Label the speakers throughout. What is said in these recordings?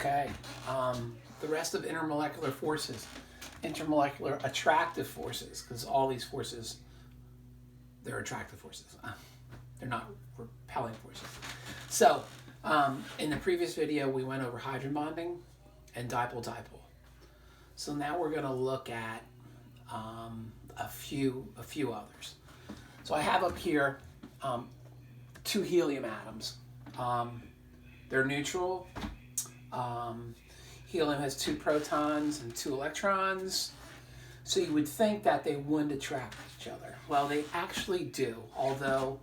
Speaker 1: Okay, the rest of intermolecular forces, intermolecular attractive forces, because all these forces, they're attractive forces. They're not repelling forces. So, in the previous video, we went over hydrogen bonding and dipole-dipole. So now we're going to look at a few others. So I have up here two helium atoms. They're neutral. Helium has 2 protons and 2 electrons. So you would think that they wouldn't attract each other. Well, they actually do, although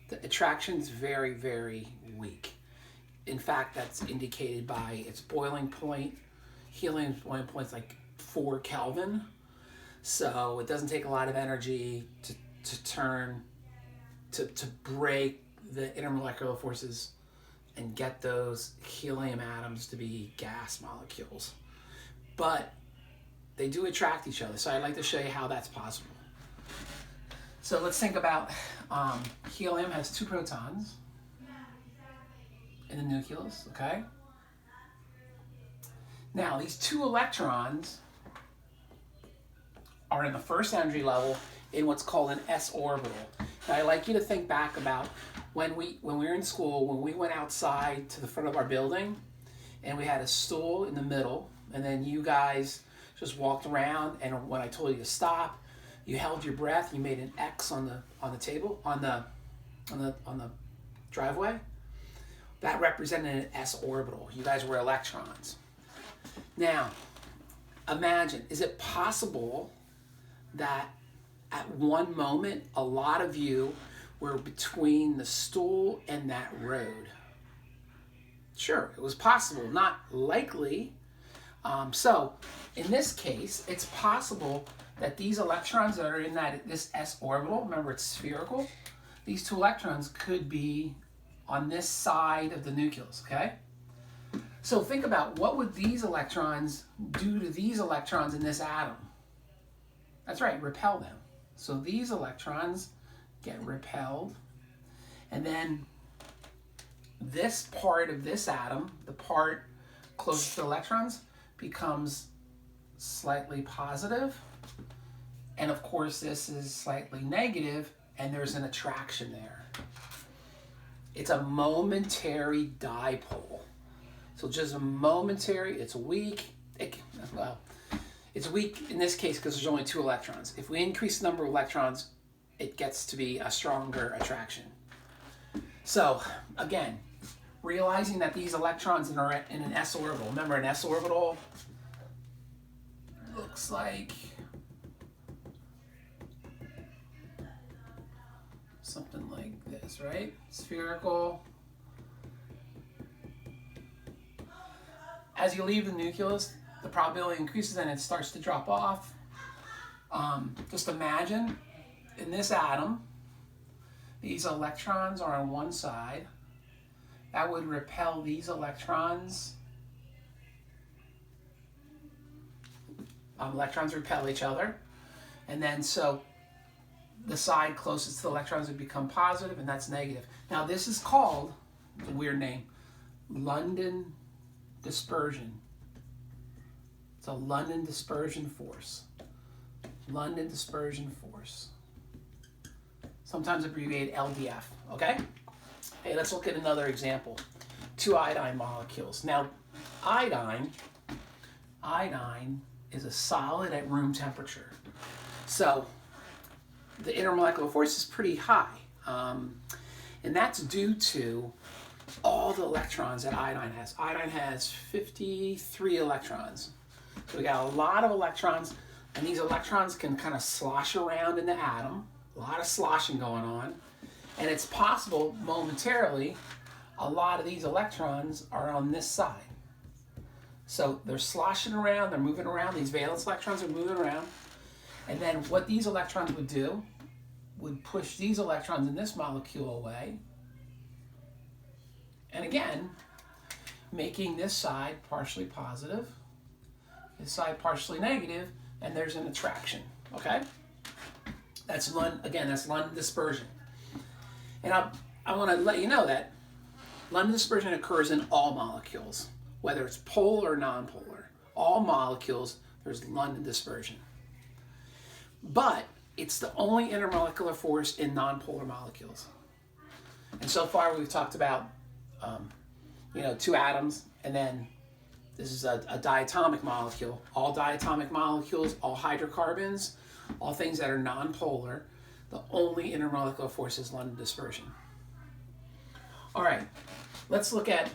Speaker 1: the attraction's very, very weak. In fact, that's indicated by its boiling point. Helium's boiling point is like 4 Kelvin. So it doesn't take a lot of energy to break the intermolecular forces and get those helium atoms to be gas molecules. But they do attract each other, so I'd like to show you how that's possible. So let's think about helium has 2 protons in the nucleus, okay? Now, these 2 electrons are in the first energy level in what's called an s orbital. Now, I'd like you to think back about when we were in school, when we went outside to the front of our building and we had a stool in the middle, and then you guys just walked around, and when I told you to stop, you held your breath, you made an X on the table, on the driveway. That represented an s orbital. You guys were electrons. Now, imagine, is it possible that at one moment a lot of you were between the stool and that road? Sure, it was possible, not likely. So in this case, it's possible that these electrons that are in this s orbital, remember it's spherical, these 2 electrons could be on this side of the nucleus, okay? So think about, what would these electrons do to these electrons in this atom? That's right, repel them. So these electrons get repelled, and then this part of this atom, the part closest to the electrons, becomes slightly positive, and of course this is slightly negative, and there's an attraction there. It's a momentary dipole. So just a momentary, it's weak. It's weak in this case because there's only 2 electrons. If we increase the number of electrons, it gets to be a stronger attraction. So again, realizing that these electrons are in an s orbital. Remember, an s orbital looks like something like this, right? Spherical. As you leave the nucleus, the probability increases and it starts to drop off. Just imagine, in this atom, these electrons are on one side. That would repel these electrons. Electrons repel each other. And then so the side closest to the electrons would become positive, and that's negative. Now this is called, it's a weird name, London Dispersion. It's a London Dispersion force. London Dispersion force. Sometimes abbreviated LDF, okay? Hey, let's look at another example. 2 iodine molecules. Now, iodine is a solid at room temperature. So, the intermolecular force is pretty high. And that's due to all the electrons that iodine has. Iodine has 53 electrons. So we got a lot of electrons, and these electrons can kind of slosh around in the atom. A lot of sloshing going on. And it's possible, momentarily, a lot of these electrons are on this side. So they're sloshing around, they're moving around, these valence electrons are moving around. And then what these electrons would do would push these electrons in this molecule away. And again, making this side partially positive, this side partially negative, and there's an attraction, okay? That's London dispersion. And I want to let you know that London dispersion occurs in all molecules. whether it's polar or nonpolar. All molecules, there's London dispersion. But it's the only intermolecular force in nonpolar molecules. And so far we've talked about, two atoms, and then this is a diatomic molecule. All diatomic molecules, all hydrocarbons, all things that are nonpolar, the only intermolecular force is London dispersion. All right, let's look at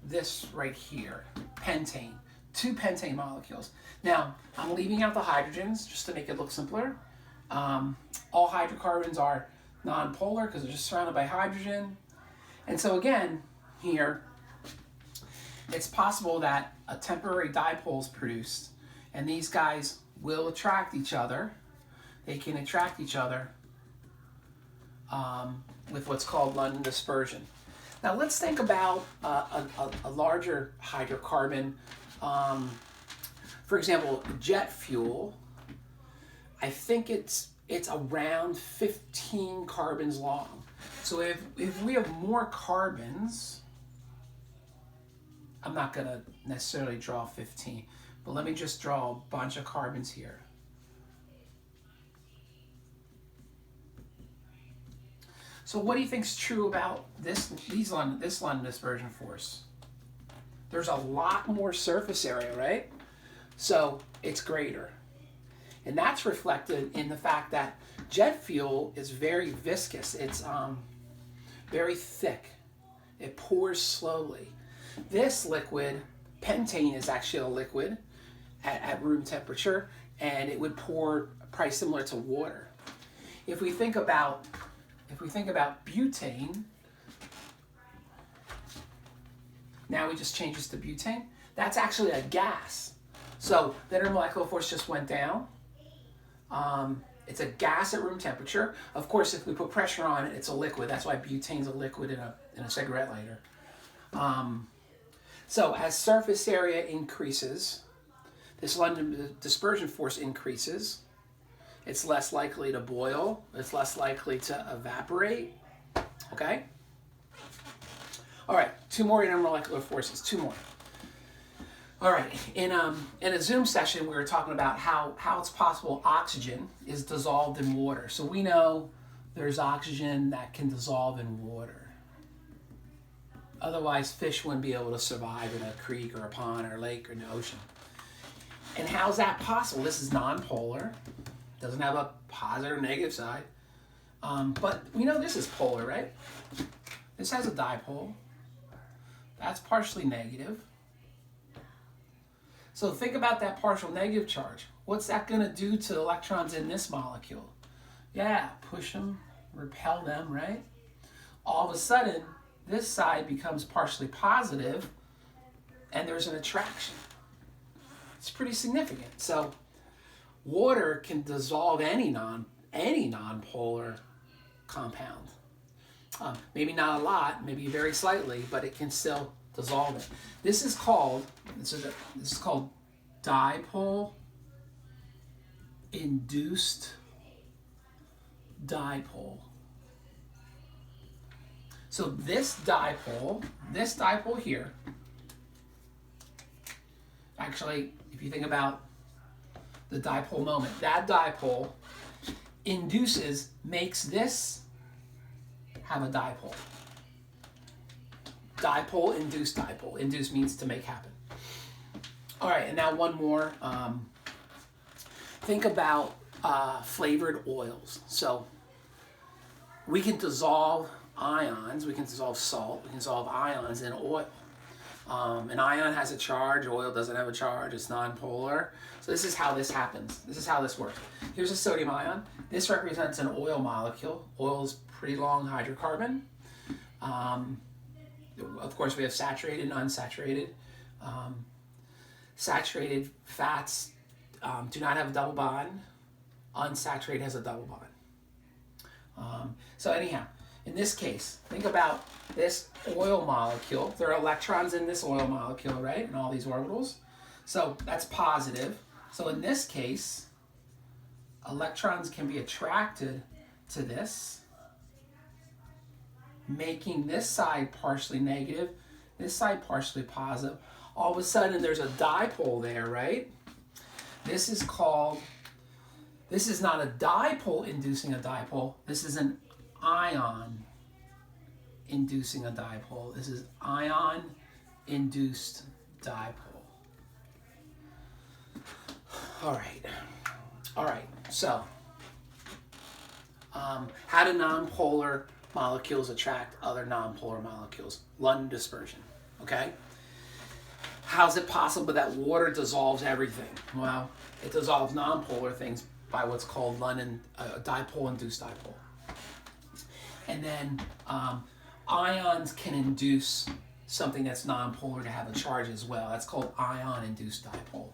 Speaker 1: this right here, pentane. 2 pentane molecules. Now, I'm leaving out the hydrogens just to make it look simpler. All hydrocarbons are nonpolar because they're just surrounded by hydrogen. And so again, here, it's possible that a temporary dipole is produced, and these guys will attract each other. They can attract each other with what's called London dispersion. Now let's think about a larger hydrocarbon. For example, jet fuel. I think it's around 15 carbons long. So if we have more carbons, I'm not going to necessarily draw 15, but let me just draw a bunch of carbons here. So what do you think is true about this London dispersion force? There's a lot more surface area, right? So it's greater. And that's reflected in the fact that jet fuel is very viscous. It's very thick. It pours slowly. This liquid, pentane, is actually a liquid at room temperature, and it would pour probably similar to water. If we think about butane, now we just change this to butane. That's actually a gas. So the intermolecular force just went down. It's a gas at room temperature. Of course, if we put pressure on it, it's a liquid. That's why butane's a liquid in a cigarette lighter. So as surface area increases, this London dispersion force increases. It's less likely to boil. It's less likely to evaporate. Okay? All right, 2 more intermolecular forces, 2 more. All right, in a Zoom session, we were talking about how it's possible oxygen is dissolved in water. So we know there's oxygen that can dissolve in water. Otherwise, fish wouldn't be able to survive in a creek or a pond or a lake or an ocean. And how's that possible? This is nonpolar. Doesn't have a positive or negative side. But we know this is polar, right? This has a dipole. That's partially negative. So think about that partial negative charge. What's that going to do to electrons in this molecule? Yeah, push them, repel them, right? All of a sudden, this side becomes partially positive, and there's an attraction. It's pretty significant. So water can dissolve any nonpolar compound. Maybe not a lot, maybe very slightly, but it can still dissolve it. This is called Dipole Induced Dipole. So this dipole here, actually, if you think about the dipole moment, that dipole makes this have a dipole. Dipole induced dipole. Induce means to make happen. All right, and now one more. Think about flavored oils. So we can dissolve ions, we can dissolve salt, we can dissolve ions in oil. An ion has a charge, oil doesn't have a charge, it's nonpolar. So this is how this happens. This is how this works. Here's a sodium ion. This represents an oil molecule. Oil is pretty long hydrocarbon. Of course, we have saturated and unsaturated. Saturated fats do not have a double bond. Unsaturated has a double bond. So anyhow, in this case, think about this oil molecule. There are electrons in this oil molecule, right? In all these orbitals. So that's positive. So in this case, electrons can be attracted to this, making this side partially negative. this side partially positive. All of a sudden there's a dipole there, right? This is not a dipole inducing a dipole. This is an ion inducing a dipole. This is ion-induced dipole. All right, so how do nonpolar molecules attract other nonpolar molecules? London dispersion, okay? How is it possible that water dissolves everything? Well, it dissolves nonpolar things by what's called London dipole-induced dipole. And then ions can induce something that's nonpolar to have a charge as well. That's called ion-induced dipole.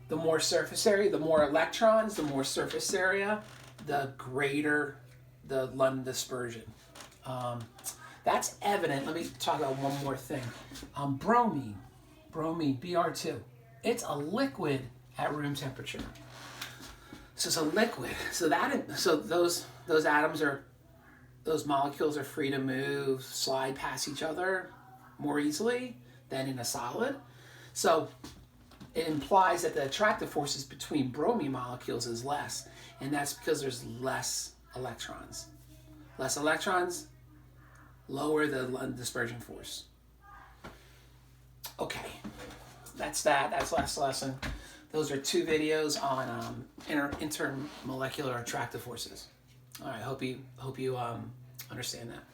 Speaker 1: The more surface area, the more electrons, the more surface area, the greater the London dispersion. That's evident. Let me talk about one more thing. Bromine, Br2. It's a liquid at room temperature. So it's a liquid. So those atoms are, those molecules are free to move, slide past each other more easily than in a solid. So it implies that the attractive forces between bromine molecules is less, and that's because there's less electrons. Less electrons, lower the London dispersion force. Okay, that's that. That's last lesson. Those are 2 videos on intermolecular attractive forces. All right, hope you understand that.